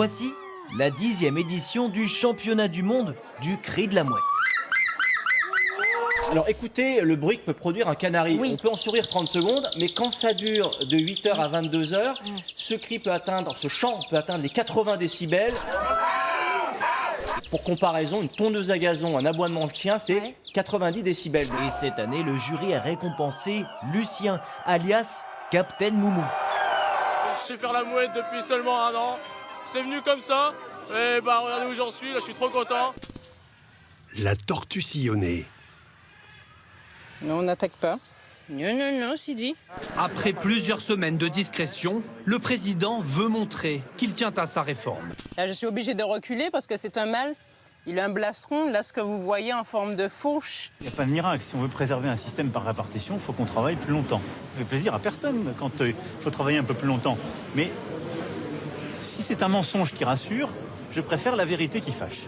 Voici la 10e édition du championnat du monde du cri de la mouette. Alors écoutez, le bruit que peut produire un canari. Oui. On peut en sourire 30 secondes, mais quand ça dure de 8h à 22h, ce cri peut atteindre, ce chant peut atteindre les 80 décibels. Pour comparaison, une tondeuse à gazon, un aboiement de chien, c'est 90 décibels. Et cette année, le jury a récompensé Lucien, alias Captain Moumou. Je sais faire la mouette depuis seulement 1 an. C'est venu comme ça. Et bah regardez où j'en suis, là je suis trop content. La tortue sillonnée. Non, on n'attaque pas. Non, c'est dit. Après plusieurs semaines de discrétion, le président veut montrer qu'il tient à sa réforme. Là, je suis obligée de reculer parce que c'est un mâle. Il a un blastron. Là, ce que vous voyez en forme de fourche. Il n'y a pas de miracle. Si on veut préserver un système par répartition, il faut qu'on travaille plus longtemps. Ça fait plaisir à personne quand il faut travailler un peu plus longtemps. Mais si c'est un mensonge qui rassure, je préfère la vérité qui fâche.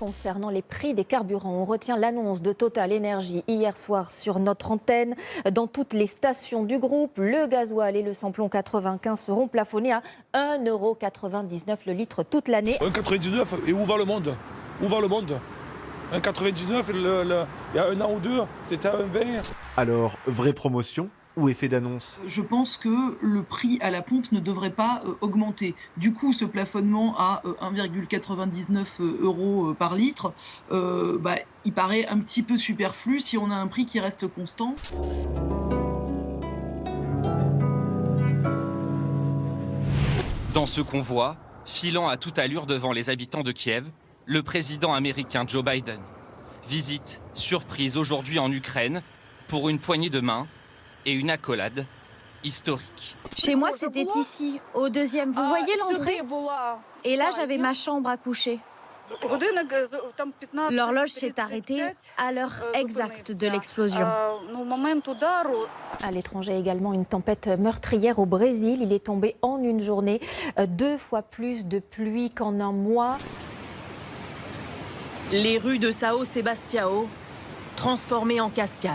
Concernant les prix des carburants, on retient l'annonce de Total Energy hier soir sur notre antenne. Dans toutes les stations du groupe, le gasoil et le samplon 95 seront plafonnés à 1,99 € le litre toute l'année. 1,99 et où va le monde? Où va le monde? 1,99 il y a 1 an ou 2, c'était à 1,20. Alors, vraie promotion ou effet d'annonce? Je pense que le prix à la pompe ne devrait pas augmenter. Du coup, ce plafonnement à 1,99 € par litre, il paraît un petit peu superflu si on a un prix qui reste constant. Dans ce convoi, filant à toute allure devant les habitants de Kiev, le président américain Joe Biden visite surprise aujourd'hui en Ukraine pour une poignée de main et une accolade historique. Chez moi, c'était ici, au 2e. Vous voyez l'entrée? Et là, j'avais ma chambre à coucher. L'horloge s'est arrêtée à l'heure exacte de l'explosion. À l'étranger également, une tempête meurtrière au Brésil. Il est tombé en une journée 2 fois plus de pluie qu'en un mois. Les rues de São Sebastião transformées en cascades.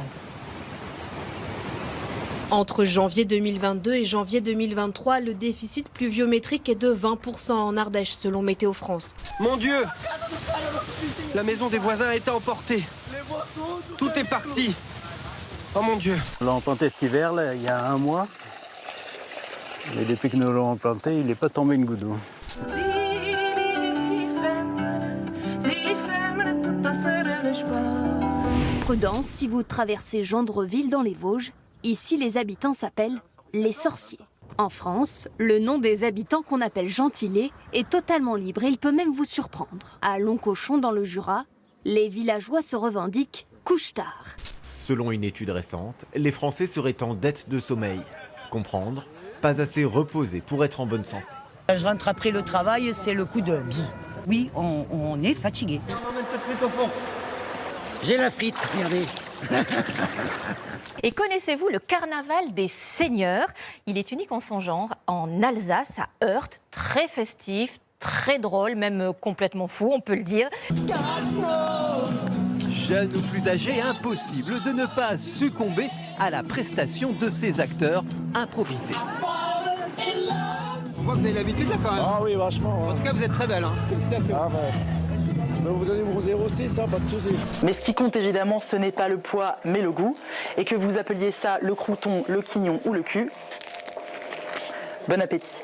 Entre janvier 2022 et janvier 2023, le déficit pluviométrique est de 20% en Ardèche, selon Météo France. Mon Dieu! La maison des voisins a été emportée. Tout est parti. Oh mon Dieu! On l'a implanté cet hiver, là, il y a 1 mois. Mais depuis que nous l'avons implanté, il n'est pas tombé une goutte d'eau. Prudence, si vous traversez Gendreville dans les Vosges, ici les habitants s'appellent les sorciers. En France, le nom des habitants qu'on appelle gentilés est totalement libre et il peut même vous surprendre. À Longcochon dans le Jura, les villageois se revendiquent couche-tard. Selon une étude récente, les Français seraient en dette de sommeil. Comprendre, pas assez reposés pour être en bonne santé. Je rentre après le travail, c'est le coup de boue. Oui, on est fatigué. J'ai la frite, regardez. Et connaissez-vous le carnaval des seigneurs? Il est unique en son genre en Alsace, à Heurte, très festif, très drôle, même complètement fou, on peut le dire. Jeune ou plus âgé, impossible de ne pas succomber à la prestation de ces acteurs improvisés. On voit que vous avez l'habitude là quand même. Ah oui, vachement. En tout cas, vous êtes très belle. Hein. Félicitations. Ah, ouais. Je vais vous donner mon 06, hein, pas de soucis. Mais ce qui compte évidemment, ce n'est pas le poids, mais le goût. Et que vous appeliez ça le crouton, le quignon ou le cul. Bon appétit.